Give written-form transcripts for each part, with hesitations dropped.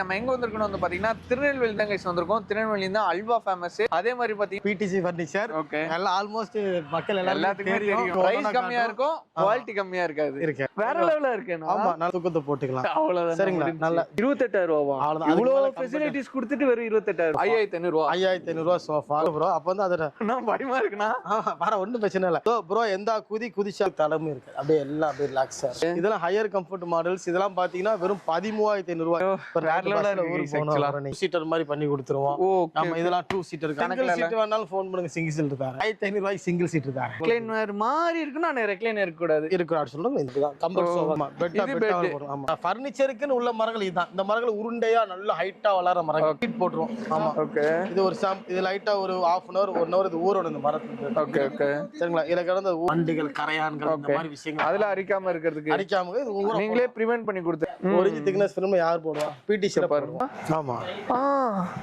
நம்ம எங்க வந்திருக்கோம் வந்து பாத்தீங்கன்னா திருநெல்வேலி தான் கைஸ் வந்திருக்கோம். திருநெல்வேலி தான் அல்வா ஃபேமஸ். அதே மாதிரி பாத்தீங்கன்னா பிடிசி ஃபர்னிச்சர் ஓகே எல்லாம் ஆல்மோஸ்ட் மக்கள் எல்லாத்துக்குமே தெரியும். பிரைஸ் கம்மியா இருக்கும், குவாலிட்டி கம்மியா இருக்காது. இருக்கு வேற லெவல்ல இருக்கு. ஆமா நல்ல தூக்கத்தை போட்டுக்கலாம். அவ்வளவுதான். சரிங்களா? நல்ல 28000 ரூபாவா? அவ்வளவுதான். இவ்வளவு ஃபெசிலிட்டிஸ் கொடுத்துட்டு வெறும் 28000. 5500 ரூபாய். 5500 ரூபாய் சோஃபா ப்ரோ. அப்ப வந்து அத நான் பயமா இருக்குனா வர ஒண்ணும் பிரச்சனை இல்ல ப்ரோ. எந்த குதிச்சா தளமும் இருக்கு. அப்படியே எல்லாம் அப்படியே ரிலாக்ஸா. இதெல்லாம் ஹையர் கம்ஃபர்ட் மாடல்ஸ். இதெல்லாம் பாத்தீங்கன்னா வெறும் 13500 ரூபாய். வேற லெவல்ல ஊருக்கு போறோம். சீட்டர் மாதிரி பண்ணி கொடுத்துருவோம். நம்ம இதெல்லாம் 2 சீட்டர் சிங்கிள் சீட் வேணாலும் ஃபோன் பண்ணுங்க. சிங்கிள் சீட் தரேன். 5500 ரூபாய் சிங்கிள் சீட் தரேன். ரெக்லைனர் மாதிரி இருக்குனா நான் ரெக்லைனர் இருக்க கூடாது. இருக்குடா சொல்லுங்க. இதுதான் கம்ஃபர்ட் சோஃபா. பெட்டா போடுறோம். ஆமா ஃபர்னிச்சருக்குன்னு உள்ள மரங்கள் இதுதான். இந்த மரங்கள் உருண்டையா நல்ல ஹைட்டா வளர மரங்கள் ஹீட் போட்டுறோம். ஆமா ஓகே. இது ஒரு இது லைட்டா ஒரு 1/2 hour 1 hour இது ஊறணும் இந்த மரத்துக்கு. ஓகே ஓகே சரிங்களா? இதுல கடந்த வண்டுகள் கரையான்கள் இந்த மாதிரி விஷயங்கள் அதெல்லாம் அரிக்காம இருக்கிறதுக்கு நீங்களே பிரிவென்ட் பண்ணி கொடுத்து ஒரு இன்ச் திக்னஸ் ஃபில்ம் யார் போடுவா? பிடிசில பாருங்க. ஆமா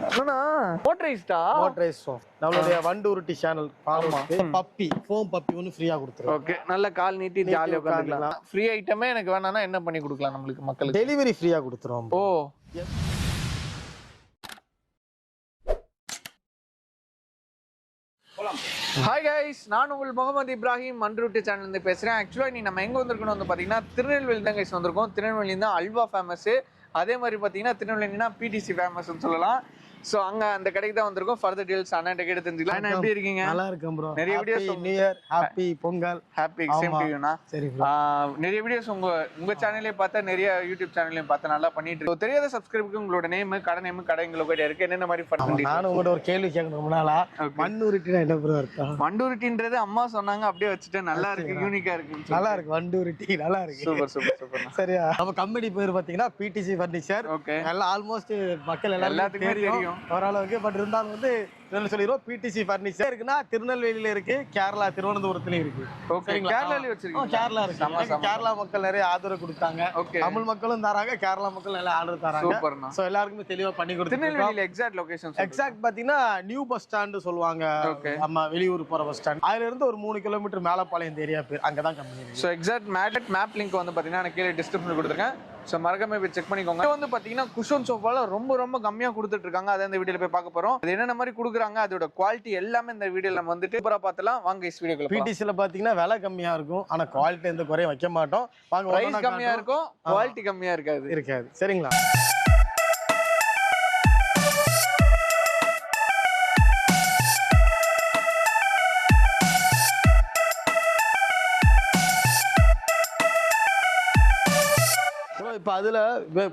என்னன்னா மோட்டரைஸ்டா மோட்டரைஸ் நம்மளுடைய வண்டு உருட்டி சேனல் பாருங்க. பப்பி ஃபோம் பப்பி ஒன்னு ஃப்ரீயா கொடுத்துறோம். ஓகே நல்ல கால் நீட்டி ஜாலியா உட்கார்ந்துக்கலாம். ஃப்ரீ ஐட்டமே எனக்கு வேணாம்னா என்ன பண்ணி கொடுக்கலாம் நம்மளுக்கு மக்களுக்கு? டெலிவரி ஃப்ரீயா கொடுத்துறோம். ஓ ஹாய் கைஸ், நான் உங்கள் முகமது இப்ராஹிம் மண்ரூட்டி சேனல் இருந்து பேசுறேன். ஆக்சுவலா நீ நம்ம எங்க வந்திருக்கோம் வந்து பாத்தீங்கன்னா திருநெல்வேலி தான் கைஸ் வந்திருக்கோம். திருநெல்வேலி தான் அல்வா ஃபேமஸ். அதே மாதிரி பாத்தீங்கன்னா திருநெல்வேலினா பிடிசி ஃபேமஸ்னு சொல்லலாம். சோ அங்க அந்த கடைக்கு தான் வந்திருக்கோம். ஃபர்தர் டீடைல்ஸ் அண்ணாட்ட கேட்டு தெரிஞ்சுக்கலாம். அண்ணா எப்படி இருக்கீங்க? நல்லா இருக்கேன் ப்ரோ. நிறைய videos new year happy Pongal happy same to you னா. சரி ப்ரோ. நிறைய வீடியோஸ் உங்க சேனல்லே பார்த்தா நிறைய யூடியூப் சேனல்லையும் பார்த்து நல்லா பண்ணிட்டு இருக்கோம். தெரியாத சப்ஸ்கிரைபருக்கு உங்களோட நேம் கடை நேம் கடை லொகேட் இருக்கு. என்னென்ன மாதிரி பண்ணி நான் உங்கள்ட்ட ஒரு கேள்வி கேட்கணும் ரொம்ப நாளா. வண்டூரிட்டினா என்ன ப்ரோ அர்த்தம்? வண்டூரிட்டின்றது அம்மா சொன்னாங்க, அப்படியே வச்சுட்டு நல்லா இருக்கு, யூனிக்கா இருக்கு. நல்லா இருக்கு வண்டூரிட்டி, நல்லா இருக்கு. Super super super. சரியா? நம்ம கம்பெனி பேர் பாத்தீங்கன்னா பிடிசி ஃபர்னிச்சர். ஓகே எல்லாம் ஆல்மோஸ்ட் மக்கள் எல்லாத்துக்குமே தெரியும். ஓரளவுக்கு பட் இருந்தாலும் வந்து சொல்லிடுவோம். பிடிசி ஃபர்னிச்சர் இருக்குன்னா திருநெல்வேலியில இருக்கு, கேரளா திருவனந்தபுரத்துலயும் இருக்கு. ஓகே கேரளால வச்சிருக்கீங்க? கேரளா இருக்கு. கேரளா மக்கள் நிறைய ஆதரவு கொடுத்தாங்க. தமிழ் மக்களும் தராங்க, கேரளா மக்கள் நிறைய ஆதரவு தராங்க. சூப்பர்ண்ணா. சோ எல்லாருக்குமே தெளிவா பண்ணி கொடுத்துருக்கோம். திருநெல்வேலியில எக்ஸாக்ட் லொகேஷன் எக்ஸாக்ட் பாத்தீங்கன்னா நியூ பஸ் ஸ்டாண்ட் சொல்லுவாங்க. நம்ம வெளியூர் போற பஸ் ஸ்டாண்ட். அதுல இருந்து ஒரு 3 கிலோமீட்டர் மேலப்பாளையம் ஏரியா பேர். அங்கதான் company. So exact map link வந்து பாத்தீங்கன்னா நான் கீழே டிஸ்கிரிப்ஷன்ல கொடுத்துருக்கேன். ஸோ மறக்காம போய் செக் பண்ணிக்கோங்க. வந்து பார்த்தீங்கன்னா குஷன் சோஃபால ரொம்ப கம்மியாக கொடுத்துட்டு இருக்காங்க. அதை இந்த வீடியோல போய் பார்க்க போறோம். அது என்னென்ன மாதிரி கொடுக்குறாங்க, அதோட குவாலிட்டி எல்லாமே இந்த வீடியோல நம்ம வந்துட்டு சூப்பரா பார்த்தலாம். வாங்க இஸ் வீடியோக்குள்ள. பிடிசில பாத்தீங்கன்னா விலை கம்மியா இருக்கும், ஆனா குவாலிட்டி எந்த குறையும் வைக்க மாட்டோம். வாங்க. பிரைஸ் கம்மியா இருக்கும், குவாலிட்டி கம்மியா இருக்காது. சரிங்களா? இப்ப அதுல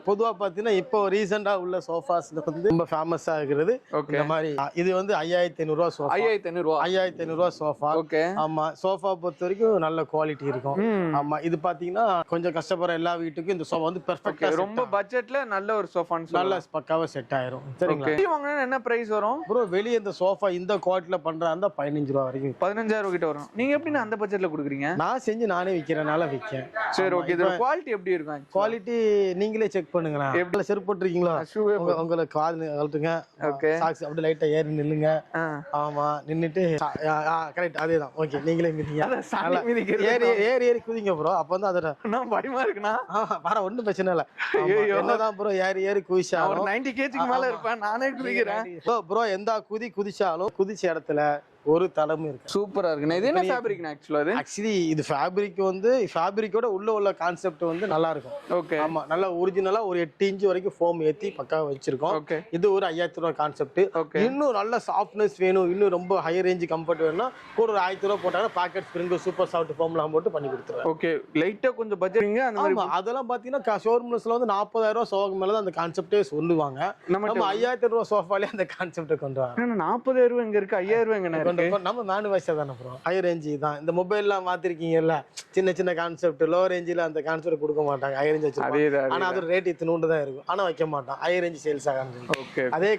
பொதுவா பாத்தீங்கன்னா இப்போ ரீசெண்டா உள்ள சோஃபாஸ்ல வந்து ரொம்ப ஃபேமஸா இருக்கிறது இந்த மாதிரி. இது வந்து 5500 ரூபாய் சோஃபா. 5500 ரூபாய் சோஃபா. ஓகே. ஆமா சோஃபா பொறுத்த வரைக்கும் நல்ல குவாலிட்டி இருக்கும். ஆமா இது பாத்தீங்கன்னா கொஞ்சம் கஷ்டப்படுற எல்லா வீட்டுக்கும் இந்த சோஃபா வந்து பெர்ஃபெக்ட்டா ரொம்ப பட்ஜெட்ல நல்ல ஒரு சோஃபான்னு நல்ல பக்காவா செட் ஆயிரும். சரிங்களா? வாங்குனா என்ன பிரைஸ் வரும் ப்ரோ? வெளிய இந்த சோஃபா இந்த குவாலிட்டில பண்றதா இருந்தா 15 ரூபாய் வரைக்கும் 15000 கிட்ட வரும். நீங்க எப்படி அந்த பட்ஜெட்ல கொடுக்குறீங்க? நான் செஞ்சு நானே விக்கிறனால விக்கேன். சரி ஓகே. இது குவாலிட்டி எப்படி இருக்கும்? குவாலிட்டி நீங்களே செக் பண்ணுங்க. எப்படி செருப்பு போட்டுருக்கீங்களா? உங்களுக்கு கால் கழட்டுங்க. ஓகே. சாக்ஸ் அப்படியே லைட்டா ஏறி நில்லுங்க. ஆமா நின்னுட்டு கரெக்ட் அதேதான். ஓகே நீங்களே மிதிங்க. ஏறி குதிங்க ப்ரோ. அப்ப வந்து அத நான் பயமா இருக்குனா வர ஒண்ணும் பிரச்சனை இல்ல. என்னதான் ப்ரோ ஏறி குதிச்சா ஒரு 90 kg மேல இருப்பேன். நானே குதிக்கிறேன் ப்ரோ. எந்த குதிச்சாலும் குதிச்ச இடத்துல ஒரு தளமும் இருக்கு. சூப்பரா இருக்கு. இது என்ன ஃபேப்ரிக் ஆக்சுவலி இது ஃபேப்ரிக் வந்து ஃபேப்ரிக்கோட உள்ள கான்செப்ட் வந்து நல்லா இருக்கும். ஓகே. ஆமா நல்லா ஒரிஜினலா ஒரு 8 இன்ச் வரைக்கும் ஃபோம் ஏத்தி பக்காவா வச்சிருக்கோம். இது ஒரு 5000 ரூபாய் கான்செப்ட். இன்னும் நல்ல சாஃப்ட்னஸ் வேணும், இன்னும் ரொம்ப ஹை ரேஞ்ச் கம்ஃபர்ட் வேணும்னா கூட ஒரு 1000 ரூபாய் போட்டாங்கன்னா பாக்கெட் ஸ்ப்ரிங் சூப்பர் சாஃப்ட் ஃபோம்லாம் போட்டு பண்ணி கொடுத்துருவேன். ஓகே. லைட்டா கொஞ்சம் பட்ஜெட்ங்க அந்த மாதிரி. அதெல்லாம் பாத்தீங்கன்னா ஷோரூம்ஸ்ல வந்து 40000 ரூபாய் சோஃபா மேல தான் அந்த கான்செப்டே சொல்லுவாங்க. நம்ம 5000 ரூபாய் சோஃபாலே அந்த கான்செப்ட் கொண்டு வரோம். 40000 ரூபாய் எங்க இருக்கு, 5000 ரூபாய் எங்க இருக்கு? நம்ம தானே ப்ரோ. ஹை ரேஞ்ச் தான். இந்த மொபைல்லாம் மாத்திருக்கீங்கல்ல, சின்ன கான்செப்ட் லோ ரேஞ்சில அந்த கான்செப்ட் கொடுக்க மாட்டாங்க. ஹை ரேஞ்ச் வச்சிருப்பாங்க. ஆனா அது ரேட் இத்தினூண்டு தான் இருக்கும். ஆனா வைக்க மாட்டான். ஹை ரேஞ்ச் சேல்ஸ் ஆகாது. ஓகே. அதே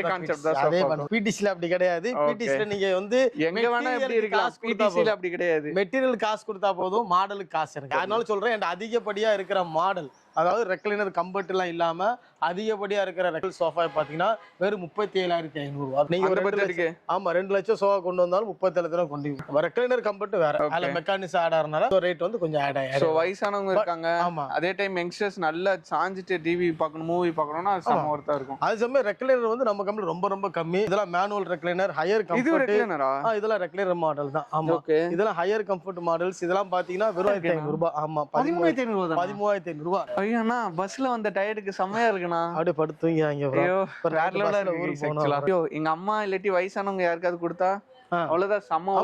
கான்செப்ட் தான். அதே பிடிசில அப்படி கிடையாது. பிடிசில நீங்க வந்து எங்க வேணா எப்படி இருக்கலாம். பிடிசில அப்படி கிடையாது. மெட்டீரியல் காசு கொடுத்தா போதும், மாடலுக்கு காசு இருக்கு. அதனால சொல்றேன் அதிகப்படியா இருக்கிற மாடல் அதாவது ரெக்லைனர் கம்பர்ட் எல்லாம் இல்லாம அதிகப்படியா இருக்கிற ரெக்கல் சோஃபா பாத்தீங்கன்னா வெறும் 37,500 நீங்க ஒரு பட்ஜெட்டுக்கு ஆமா 2 லட்சம் சோஃபா கொண்டு வந்தாலும் 37,000 கொண்டு ரெக்லைனர் கம்பர்ட் வேற அதுல மெக்கானிக்ஸ் ஆட் ஆறனால ரேட் வந்து கொஞ்சம் ஆட் ஆயிடும். சோ வயசானவங்க இருக்காங்க அதே டைம் யங்ஸ்டர்ஸ் நல்லா சாஞ்சிட்டு டிவி பார்க்கணும் மூவி பார்க்கணும்னா அது செம ஒர்த்தா இருக்கும். அது சமயம் ரெக்லைனர் வந்து நம்ம கம்பெனி ரொம்ப ரொம்ப கம்மி. இதெல்லாம் மேனுவல் ரெக்லைனர் ஹையர் கம்ஃபர்ட். இது ரெக்லைனரா? இதெல்லாம் ரெக்லைனர் மாடல் தான். ஆமா இதெல்லாம் ஹையர் கம்ஃபர்ட் மாடல்ஸ். இதெல்லாம் பாத்தீங்கன்னா வெறும் 500 ஆமா 13,500 ஐயாண்ணா பஸ்ல வந்த டயர்டுக்கு செமையா இருக்குண்ணா. அப்படியே படுத்துவீங்க எங்க அம்மா இல்லாட்டி வயசானவங்க யாருக்காவது கொடுத்தா அவ்வளவுதான் செம்ம.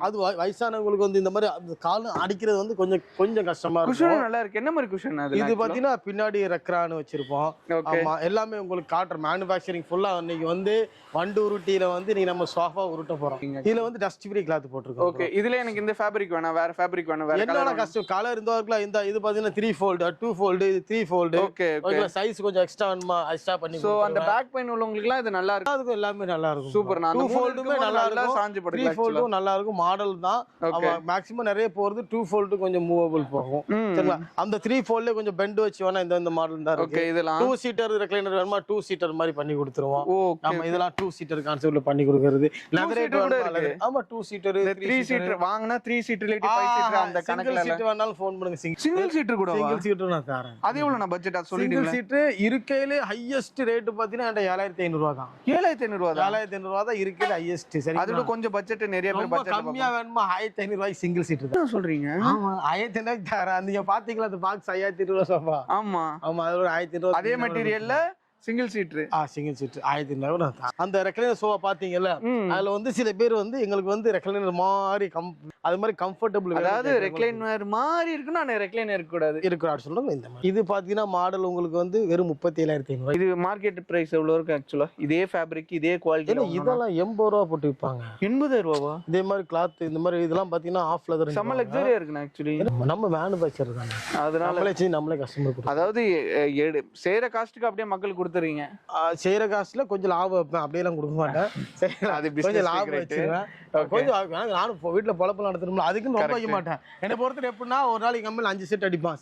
அது வயசானவங்களுக்கு வந்து இந்த மாதிரி கால் அடிக்கிறது வந்து கொஞ்சம் கொஞ்சம் கஷ்டமா இருக்கும். குஷன் நல்லா இருக்கு. என்ன மாதிரி குஷன் அது? இது பாத்தீங்கன்னா பின்னாடி ரெக்ரான் வச்சிருப்போம். ஆமா எல்லாமே உங்களுக்கு காட்டுற மேனுஃபேக்சரிங் ஃபுல்லா இன்னைக்கு வந்து வண்டு உருட்டியில வந்து நீ நம்ம சோஃபா உருட்ட போறோம். இதுல வந்து டஸ்ட் ஃப்ரீ கிளாத் போட்டுருக்கோம். ஓகே இதுல எனக்கு இந்த ஃபேப்ரிக் வேணா வேற ஃபேப்ரிக் வேணா வேற என்னோட கஸ்டம் கலர் இருந்தா இந்த இது பாத்தீங்கன்னா 3 fold 2 fold 3 fold. Okay size கொஞ்சம் எக்ஸ்ட்ரா வேணுமா எக்ஸ்ட்ரா பண்ணி. சோ அந்த பேக் பெயின் உள்ளவங்களுக்குலாம் இது நல்லா இருக்கும். அதுக்கு எல்லாமே நல்லா இருக்கும். சூப்பர். நான் 2 ஃபோல்டுமே நல்லா இருக்கும். 3 ஃபோல்டும் நல்லா இருக்கும். மாடல் தான் மேக்ஸிமம் நிறைய போறது 2 ஃபோல்ட் கொஞ்சம் மூவபிள் போகும். சரிங்களா? அந்த 3 ஃபோல்ட்ல கொஞ்சம் பெண்ட் வச்சு வேணா இந்த மாடல் தான் இருக்கு. ஓகே இதெல்லாம் 2 சீட்டர் ரெக்லைனர் வேணுமா 2 சீட்டர் மாதிரி பண்ணி கொடுத்துருவோம். நம்ம இதெல்லாம் 2 சீட்டர் கான்செப்ட்ல பண்ணி கொடுக்கிறது. லெதர் கூட இருக்கு. ஆமா 2 சீட்டர் 3 சீட்டர் வாங்குனா 3 சீட்டர் இல்லாட்டி 5 சீட்டர் அந்த கணக்குல சீட் வேணாலும் ஃபோன் பண்ணுங்க. சிங்கிள் சீட்டர் கூட சிங்கிள் சீட்டர் நான் தரேன். அது எவ்வளவு நான் பட்ஜெட் சொல்லிட்டீங்க? சிங்கிள் சீட்டர் இருக்கையிலே ஹையஸ்ட் ரேட் பாத்தீங்கன்னா 7,500 தான். 7,500 தான். 7,500 தான் இருக்கையிலே ஹையஸ்ட். சரி அதோட கொஞ்சம் பட்ஜெட் நிறைய பேர் பட்ஜெட் கம்மியா வேணுமா 1,500 ரூபாய்க்கு சிங்கிள் சீட்டர் தான் சொல்றீங்க. ஆமா 1,500 தரேன். நீங்க பாத்தீங்களா அந்த பாக்ஸ் 5,500 சோஃபா? ஆமா ஆமா அது ஒரு 1,500 அதே மெட்டீரியல்ல சிங்கிள் சீட்டர். சிங்கிள் சீட்டர் 1,500 அந்த ரெக்லைனர் சோஃபா பாத்தீங்கல்ல அதுல வந்து சில பேர் வந்து எங்களுக்கு வந்து ரெக்லைனர் மாதிரி அது மாதிரி கம்ஃபர்டபிள் அதாவது ரெக்லைனர் மாதிரி இருக்கு. நான் ரெக்லைனர் இருக்க கூடாது இருக்குறாரு சொல்லுங்க. இந்த மாதிரி இது பாத்தீங்கன்னா மாடல் உங்களுக்கு வந்து வெறும் 37,500. இது மார்க்கெட் பிரைஸ் எவ்வளவு இருக்கு ஆக்சுவலா? இதே ஃபேப்ரிக் இதே குவாலிட்டி இதெல்லாம் 80 ரூபா போட்டு விப்பாங்க. 80 ரூபாவா? இதே மாதிரி கிளாத் இந்த மாதிரி இதெல்லாம் பாத்தீங்கன்னா ஆஃப் லெதர் செம்ம லக்ஸரியா இருக்கு ஆக்சுவலி. நம்ம மேனுஃபேக்சர் தான் அதனால நம்மளே கஸ்டமர் கொடுப்போம். அதாவது சேர காஸ்ட்க்கு அப்படியே மக்களுக்கு கொடுத்துறீங்க. செய்யற காசுல கொஞ்சம் லாபம் வைப்பேன். அப்படியெல்லாம் கொடுக்க மாட்டேன். அது கொஞ்சம் லாபம் வச்சிருவேன். கொஞ்சம் நானும் வீட்டுல பொழப்பு நடத்தணும்ல அதுக்குன்னு ரொம்ப வைக்க மாட்டேன். என்னை பொறுத்தவரை எப்படின்னா ஒரு நாளைக்கு கம்மியில் 5 செட் அடிப்பான்.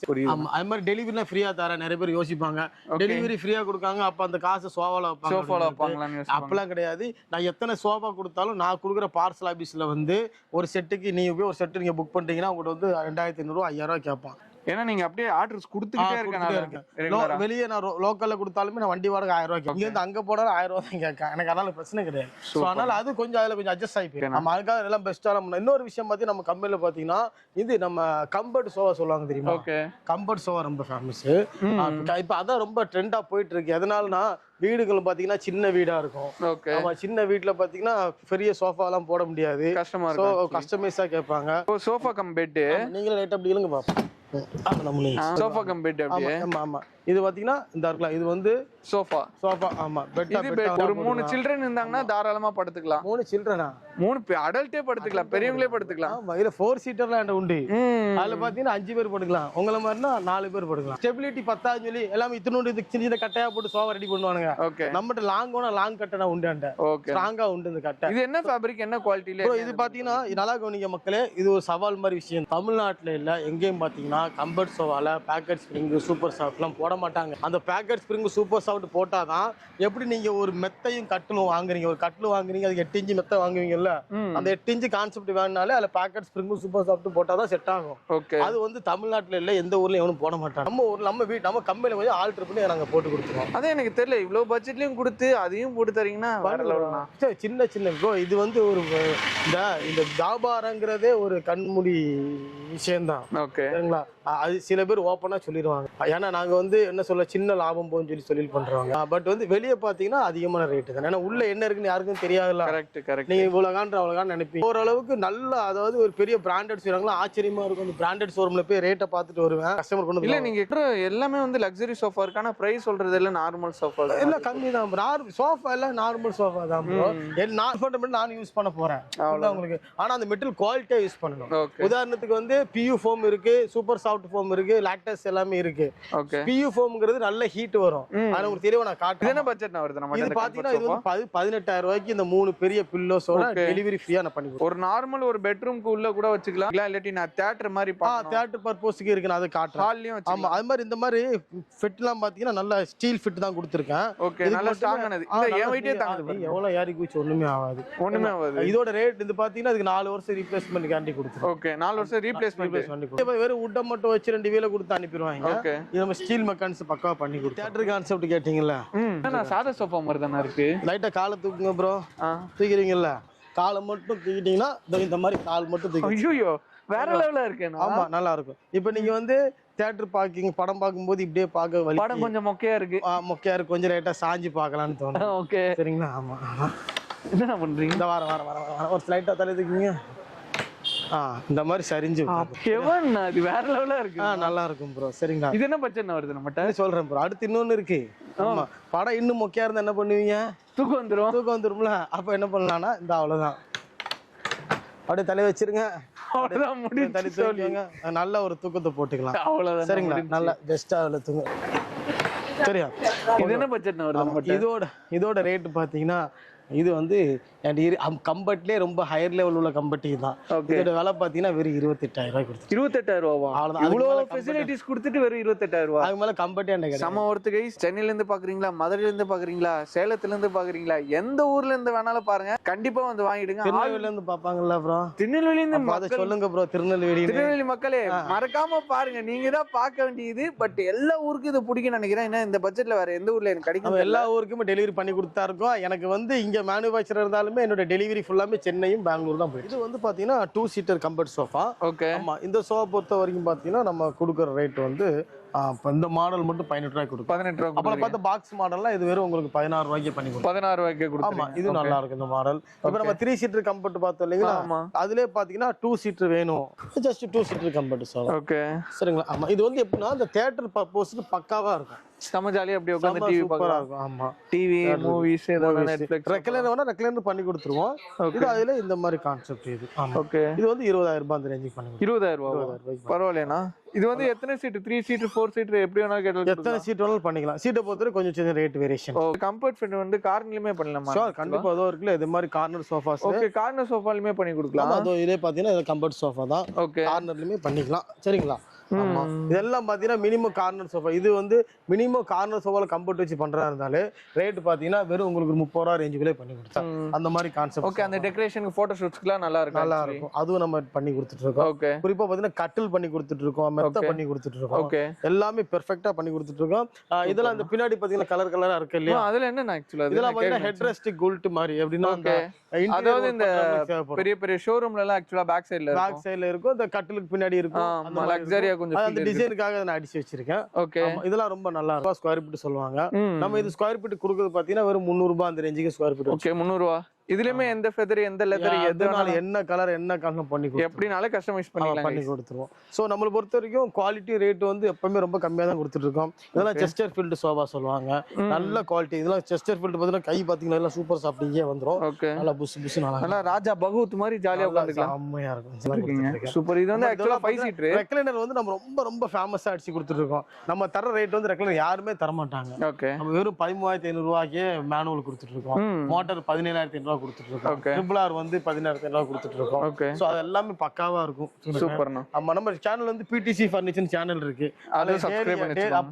அது மாதிரி டெலிவரிலாம் ஃப்ரீயா தரேன். நிறைய பேர் யோசிப்பாங்க டெலிவரி ஃப்ரீயா கொடுக்காங்க அப்ப அந்த காசு சோஃபால வைப்பாங்க. அப்பெல்லாம் கிடையாது. நான் எத்தனை சோஃபா கொடுத்தாலும் நான் கொடுக்குற பார்சல் ஆபீஸ்ல வந்து ஒரு செட்டுக்கு நீங்க போய் ஒரு செட்டு நீங்க புக் பண்றீங்கன்னா உங்கள்கிட்ட வந்து 2,500 5,000 கேட்பான். ஏன்னா நீங்க அப்படியே ஆர்டர்ஸ் கொடுத்துக்கிட்டே இருக்கேன். வெளியே நான் லோக்கல்ல கொடுத்தாலுமே நான் வண்டி வாடகை 1,000 ரூபாய். இங்க இருந்து அங்க போனாலும் 1,000 ரூபாய் தான் கேட்க. எனக்கு அதனால பிரச்சனை கிடையாது. அதனால அது கொஞ்சம் அதுல கொஞ்சம் அட்ஜஸ்ட் ஆயிப்பேன். நம்ம அதுக்காக எல்லாம் பெஸ்டா நம்ம இன்னொரு விஷயம் பார்த்து நம்ம கம்பெனில பாத்தீங்கன்னா இது நம்ம கம்பர்ட் சோஃபா சொல்லுவாங்க தெரியுமா? கம்பர்ட் சோஃபா ரொம்ப ஃபேமஸ். இப்ப அதான் ரொம்ப ட்ரெண்டா போயிட்டு இருக்கு. எதனாலனா வீடுகள் பாத்தீங்கன்னா சின்ன வீடா இருக்கும். ஆமா சின்ன வீட்டுல பாத்தீங்கன்னா பெரிய சோஃபா எல்லாம் போட முடியாது. கஷ்டமா இருக்கும். கஸ்டமைஸா கேட்பாங்க. சோஃபா கம் பெட் நீங்களே லைட் அப்படி இல்லங்க பாப்போம். சோஃபா கம் பெட் அப்படியே. ஆமா இது பாத்தீங்கன்னா இந்த இருக்கலாம். இது வந்து சோஃபா ஆமா பெட் ஒரு 3 சில்ட்ரன் இருந்தாங்கன்னா தாராளமா படுத்துக்கலாம். 3 சில்ட்ரனா 3 அடல்ட்டே படுத்துக்கலாம். பெரியவங்களே படுத்துக்கலாம். ஆமா இதுல 4 சீட்டர்லாம் என்கிட்ட உண்டு. அதுல பாத்தீங்கன்னா 5 பேர் படுக்கலாம். உங்கள மாதிரினா 4 பேர் படுக்கலாம். ஸ்டெபிலிட்டி 10 சொல்லி எல்லாமே இத்தனோண்டு இது சின்ன சின்ன கட்டையா போட்டு சோஃபா ரெடி பண்ணுவானுங்க. நம்மட்ட லாங் கட்டனா உண்டு. அண்ட ஸ்ட்ராங்கா உண்டு இந்த கட்டை. இது என்ன ஃபேப்ரிக் என்ன குவாலிட்டில? இது பாத்தீங்கன்னா நல்லா கவனிங்க மக்களே. இது ஒரு சவால் மாதிரி விஷயம். தமிழ்நாட்டுல இல்ல எங்கேயும் பாத்தீங்கன்னா கம்பர்ட் சோஃபால பேக்கெட் ஸ்ப்ரிங் சூப்பர் சாஃப்ட்லாம் போட மாட்டாங்க. அந்த பேக்கெட் ஸ்ப்ரிங் சூப்பர் சாஃப்ட் போட்டாதான் எப்படி நீங்க ஒரு மெத்தையும் கட்டிலும் வாங்குறீங்க. ஒரு கட்டில் வாங்குறீங்க அதுக்கு 8 இன்ச் மெத்தை வாங்குவீங்கல்ல. அந்த 8 இன்ச் கான்செப்ட் வேணுனாலே அதுல பேக்கெட் ஸ்ப்ரிங் சூப்பர் சாஃப்ட் போட்டாதான் செட் ஆகும். அது வந்து தமிழ்நாட்டுல இல்ல எந்த ஊர்லயும் எவனும் போட மாட்டாங்க. நம்ம ஊர்ல நம்ம கம்பெனில கொஞ்சம் ஆல்டர் பண்ணி நாங்க போட்டு கொடுத்துருவோம். அதே எனக்கு தெரியல இவ்வளவு பட்ஜெட்லயும் கொடுத்து அதையும் போட்டு தரீங்கன்னா சின்ன இது வந்து ஒரு இந்த வியாபாரங்கிறதே ஒரு கண்மூடி விஷயம்தான். சரிங்களா? அது சில பேர் ஓப்பனா சொல்லிடுவாங்க. ஏன்னா நாங்க வந்து என்ன சொல்ல சின்ன லாபம் போன்னு சொல்லி பண்றாங்க. பட் வந்து வெளியே பாத்தீங்கன்னா அதிகமான ரேட்டு தான். ஏன்னா உள்ள என்ன இருக்குன்னு யாருக்கும் தெரியாதுல்ல. நீங்க இவ்வளவுகான்ற அவ்வளவுகான் நினைப்பீங்க. ஓரளவுக்கு நல்ல அதாவது ஒரு பெரிய பிராண்டட் செய்யறாங்களா ஆச்சரியமா இருக்கும். அந்த பிராண்டட் ஷோரூம்ல போய் ரேட்டை பார்த்துட்டு வருவேன். கஸ்டமர் கொண்டு இல்ல நீங்க எல்லாமே வந்து லக்ஸரி சோஃபா இருக்கான பிரைஸ் சொல்றது இல்ல நார்மல் சோஃபா இல்ல கம்மி தான். சோஃபா எல்லாம் நார்மல் சோஃபா தான் ப்ரோ. நான் யூஸ் பண்ண போறேன் உங்களுக்கு. ஆனா அந்த மெட்டீரியல் குவாலிட்டியா யூஸ் பண்ணணும். உதாரணத்துக்கு வந்து PU ஃபோம் இருக்கு, சூப்பர் சாஃப்ட் ஃபோம் இருக்கு, லாக்டஸ் எல்லாமே இருக்கு. PU ஃபோம்ங்கிறது நல்ல ஹீட் வரும். ஆனா உங்களுக்கு தெளிவா நான் காட்டுறேன். என்ன பட்ஜெட் வருது நம்ம? இது பாத்தீங்கன்னா இது வந்து 18000 ரூபாய்க்கு இந்த 3 பெரிய பில்லோஸோட டெலிவரி ஃப்ரீயா நான் பண்ணி கொடுப்பேன். ஒரு நார்மல் ஒரு பெட்ரூம்க்கு உள்ள கூட வச்சுக்கலாம், இல்லாட்டி நான் தியேட்டர் மாதிரி தியேட்டர் பர்பஸ்க்கு இருக்கு, நான் அதை காட்டுறேன். ஹால்லயும் வச்சு. ஆமா, அது மாதிரி இந்த மாதிரி ஃபிட்லாம் பாத்தீங்கன்னா நல்ல ஸ்டீல் ஃபிட் தான் கொடுத்துருக்கேன். ஓகே, நல்ல ஸ்ட்ராங்கானது. இந்த ஏன் வெயிட்டே தாங்குது. எவ்வளவு ஏறி குச்சி ஒண்ணுமே ஆகாது. இதோட ரேட் இது பாத்தீங்கன்னா அதுக்கு 4 வருஷம் ரீப்ளேஸ்மென்ட் கேரண்டி கொடுத்துருவோம். ஓகே, 4 வருஷம் ரீப்ளேஸ்மென்ட். வெறும் உட்ட மட்டும் வச்சு 2 வீல கொடுத்து அனுப்பிடுவாங்க. ஓகே, இது நம்ம ஸ்டீல் மெக்கானிக்ஸ் பக்காவா பண்ணி கொடுத்து. தியேட்டர் கான்செப்ட் கேட்டீங்கல்ல, நான் சாதா சோஃபா மாதிரி தானே இருக்கு. லைட்டா காலை தூக்குங்க ப்ரோ. தூக்கிறீங்கல்ல, காலை மட்டும் தூக்கிட்டீங்கன்னா இந்த மாதிரி கால் மட்டும் தூக்கி. ஐயோ, வேற லெவலா இருக்கு. ஆமா, நல்லா இருக்கும். இப்போ நீங்க வந்து தியேட்டர் பாக்கிங் படம் பார்க்கும்போது இப்படியே பார்க்க வலி. படம் கொஞ்சம் மொக்கையா இருக்கு. மொக்கையா இருக்கு, கொஞ்சம் லைட்டா சாஞ்சி பார்க்கலாம்னு தோணும். ஓகே, சரிங்களா? ஆமா. என்ன பண்றீங்க? இந்த வார ஒரு ஸ்லைட்டா தலை தூக்கிங்க. இந்த மாதிரி சரிஞ்சு அது வேற லெவலா இருக்கு. நல்லா இருக்கும் ப்ரோ. சரிங்களா? இது என்ன பட்ஜெட் வருது நம்மட்ட? சொல்றேன் ப்ரோ. அடுத்து இன்னொன்னு இருக்கு. ஆமா, படம் இன்னும் மொக்கையா இருந்தா என்ன பண்ணுவீங்க? தூக்கம் வந்துரும்ல. அப்ப என்ன பண்ணலாம்னா இந்த அவ்வளவுதான், அப்படியே தலை வச்சிருங்க. நல்ல ஒரு தூக்கத்தை போட்டுக்கலாம். அவ்வளவுதான். சரிங்களா? நல்லா பெஸ்டா தூங்க. சரியா? இது என்ன பட்ஜெட் வருது? இதோட ரேட் பாத்தீங்கன்னா இது வந்து கம்பெட்லயே ரொம்ப ஹையர் லெவல் உள்ள கம்பெட்டி தான். இதோட விலை பாத்தீங்கன்னா வெறும் 28000 ரூபாய் கொடுத்து. 28000 ரூபாவா? அவ்வளவுதான். இவ்வளவு ஃபெசிலிட்டிஸ் கொடுத்துட்டு வெறும் 28000 ரூபாய். அதுக்கு மேல கம்பெட்டி என்ன கிடையாது. சம ஒருத்து கைஸ். சென்னையில இருந்து பாக்குறீங்களா, மதுரையில இருந்து பாக்குறீங்களா, சேலத்துல இருந்து பாக்குறீங்களா, எந்த ஊர்ல இருந்து வேணாலும் பாருங்க, கண்டிப்பா வந்து வாங்கிடுங்க. திருநெல்வேலில இருந்து பாப்பாங்கல்ல ப்ரோ? திருநெல்வேலில இருந்து அதை சொல்லுங்க ப்ரோ. திருநெல்வேலி மக்களே மறக்காம பாருங்க, நீங்க தான் பார்க்க வேண்டியது. பட் எல்லா ஊருக்கும் இது பிடிக்கும் நினைக்கிறேன். ஏன்னா இந்த பட்ஜெட்ல வேற எந்த ஊர்ல எனக்கு கிடைக்கும். எல்லா ஊருக்குமே டெலிவரி பண்ணி கொடுத்தா இருக்கும். எனக்கு வந்து இங்க மேனுஃபேக்சர் இருந்தாலுமே என்னோட டெலிவரி ஃபுல்லாமே சென்னையும் பெங்களூர் தான் போயிடுது. இது வந்து பாத்தீங்கன்னா 2 சீட்டர் கம்ஃபர்ட் சோஃபா. ஓகே. ஆமா, இந்த சோஃபா பொறுத்த வரைக்கும் பாத்தீங்கன்னா நம்ம கொடுக்குற ரேட் வந்து இந்த மாடல் மட்டும் 18 ரூபாய்க்கு கொடுக்கும். 18 ரூபாய். அப்புறம் பார்த்தா பாக்ஸ் மாடல்லாம் இது வெறும் உங்களுக்கு 16 ரூபாய்க்கு பண்ணி கொடுக்கும். 16 ரூபாய்க்கு கொடுக்கும். ஆமா, இது நல்லா இருக்கு இந்த மாடல். இப்போ நம்ம 3 சீட்டர் கம்ஃபர்ட் பார்த்தோம் இல்லைங்களா, அதுலயே பாத்தீங்கன்னா 2 சீட்டர் வேணும், just 2 seater comfort sofa. Okay, சரிங்களா? ஆமா, இது வந்து எப்படின்னா இந்த தியேட்டர் பர்பஸ்க்கு பக்காவா இருக்கும். செம ஜாலியா அப்படியே உட்கார்ந்து டிவி பார்க்கலாம். இருக்கும். ஆமா, டிவி, மூவிஸ், ஏதாவது நெட்ஃபிளிக்ஸ் ரெக்லைனர் வேணா ரெக்லைனர் பண்ணி கொடுத்துருவோம். இது அதுல இந்த மாதிரி கான்செப்ட் இது. ஆமா. ஓகே. இது வந்து 20000 ரூபாய் அந்த ரேஞ்சுக்கு பண்ணி 20000 ரூபாய். பரவாயில்லையா? இது வந்து எத்தனை சீட்? 3 சீட், 4 சீட், எப்படி வேணா கேட்டலாம். எத்தனை சீட் வேணாலும் பண்ணிக்கலாம். சீட்டை பொறுத்தவரை கொஞ்சம் சின்ன ரேட் வேரியேஷன். கம்ஃபர்ட் ஃபிட் வந்து கார்னர்லயுமே பண்ணலாமா? ஷூர், கண்டிப்பா. அதோ இருக்குல இது மாதிரி கார்னர் சோஃபாஸ். ஓகே, கார்னர் சோஃபாலயுமே பண்ணி கொடுக்கலாம். அதோ இதே பாத்தீங்கன்னா இது கம்ஃபர்ட் சோஃபா தான். ஓகே, கார்னர்லயுமே பண்ணிக்கலாம். சரிங்களா? ஆமா, இதெல்லாம் பாத்தீங்கன்னா மினிமம் கார்னர் சோஃபா. இது வந்து மினிமம் கார்னர் சோஃபால கம்ஃபர்ட் வச்சு பண்றதா இருந்தாலே ரேட் பாத்தீங்கன்னா வெறும் உங்களுக்கு 30 ரூபாய் ரேஞ்சுக்குள்ளே பண்ணி கொடுத்தா அந்த மாதிரி கான்செப்ட். ஓகே, அந்த டெக்கரேஷனுக்கு போட்டோ ஷூட்ஸ்க்குலாம் நல்லா இருக்கும். அதுவும் நம்ம பண்ணி கொடுத்துட்டு இருக்கோம். ஓகே, குறிப்பா பாத்தீங்கன்னா கட்டில் பண்ணி கொடுத்துட்டு இருக்கோம், மெத்த பண்ணி கொடுத்துட்டு இருக்கோம். ஓகே, எல்லாமே பெர்ஃபெக்ட்டா பண்ணி கொடுத்துட்டு இருக்கோம். இதெல்லாம் இந்த பின்னாடி பாத்தீங்கன்னா கலர் கலரா இருக்கு இல்லையா? அதுல என்ன ஆக்சுவலா இதெல்லாம் பாத்தீங்கன்னா ஹெட் ரெஸ்ட் குல்ட் மாதிரி. எப்படின்னா அதாவது இந்த பெரிய பெரிய ஷோரூம்ல எல்லாம் ஆக்சுவலா பேக் சைடுல இருக்கும். இந்த கட்டிலுக்கு பின்னாடி இருக்கும். அந்த லக்ஸரியா கொஞ்சம் அந்த டிசைனுக்காக நான் அடிச்சு வச்சிருக்கேன். ஓகே, இதெல்லாம் ரொம்ப நல்லா இருக்கும். ஸ்கொயர் ஃபீட் சொல்லுவாங்க. நம்ம இது ஸ்கொயர் ஃபீட் கொடுக்கிறது பாத்தீங்கன்னா வெறும் 300 ரூபாய் அந்த ரேஞ்சுக்கு ஸ்கொயர் ஃபீட். ஓகே, 300 ரூபாய். இதுலயுமே எந்த ஃபெதர், எந்த லெதர், எதனால என்ன கலர் என்ன கலர் பண்ணி எப்படினால கஸ்டமைஸ் பண்ணி கொடுத்துருவோம். சோ நம்மள பொறுத்த வரைக்கும் குவாலிட்டி ரேட் வந்து எப்பவுமே ரொம்ப கம்மியா தான் கொடுத்துட்டு இருக்கோம். இதெல்லாம் செஸ்டர் ஃபீல்ட் சோஃபா சொல்லுவாங்க. நல்ல குவாலிட்டி. இதெல்லாம் செஸ்டர் ஃபீல்ட் பாத்தீங்கன்னா கை பாத்தீங்கன்னா எல்லாம் சூப்பர் சாஃப்டிங்கே வந்துரும். நல்லா புஷ் புஷ் நல்லா ராஜா பகவத் மாதிரி ஜாலியா உட்கார்ந்துக்கலாம். செம்மையா இருக்கும். சூப்பர். இது வந்து ஆக்சுவலா 5 சீட்டர் ரெக்லைனர் வந்து நம்ம ரொம்ப ரொம்ப ஃபேமஸா அடிச்சு கொடுத்துட்டு இருக்கோம். நம்ம தர ரேட் வந்து ரெக்லைனர் யாருமே தர மாட்டாங்க. ஓகே, நம்ம வெறும் 13500 ரூபாய்க்கு மேனுவல் கொடுத்துட்டு இருக்கோம். மோட்டார் 17500 ரூபாய் கொடுத்துட்டு இருக்கோம். ட்ரிபிள் ஆர் வந்து 14500 ரூபாய் கொடுத்துட்டு இருக்கோம். ஓகே, சோ அது எல்லாமே பக்காவா இருக்கும். சூப்பர்ண்ணா. நம்ம சேனல் வந்து பிடிசி ஃபர்னிச்சர் சேனல் இருக்கு. அதை சப்ஸ்கிரைப்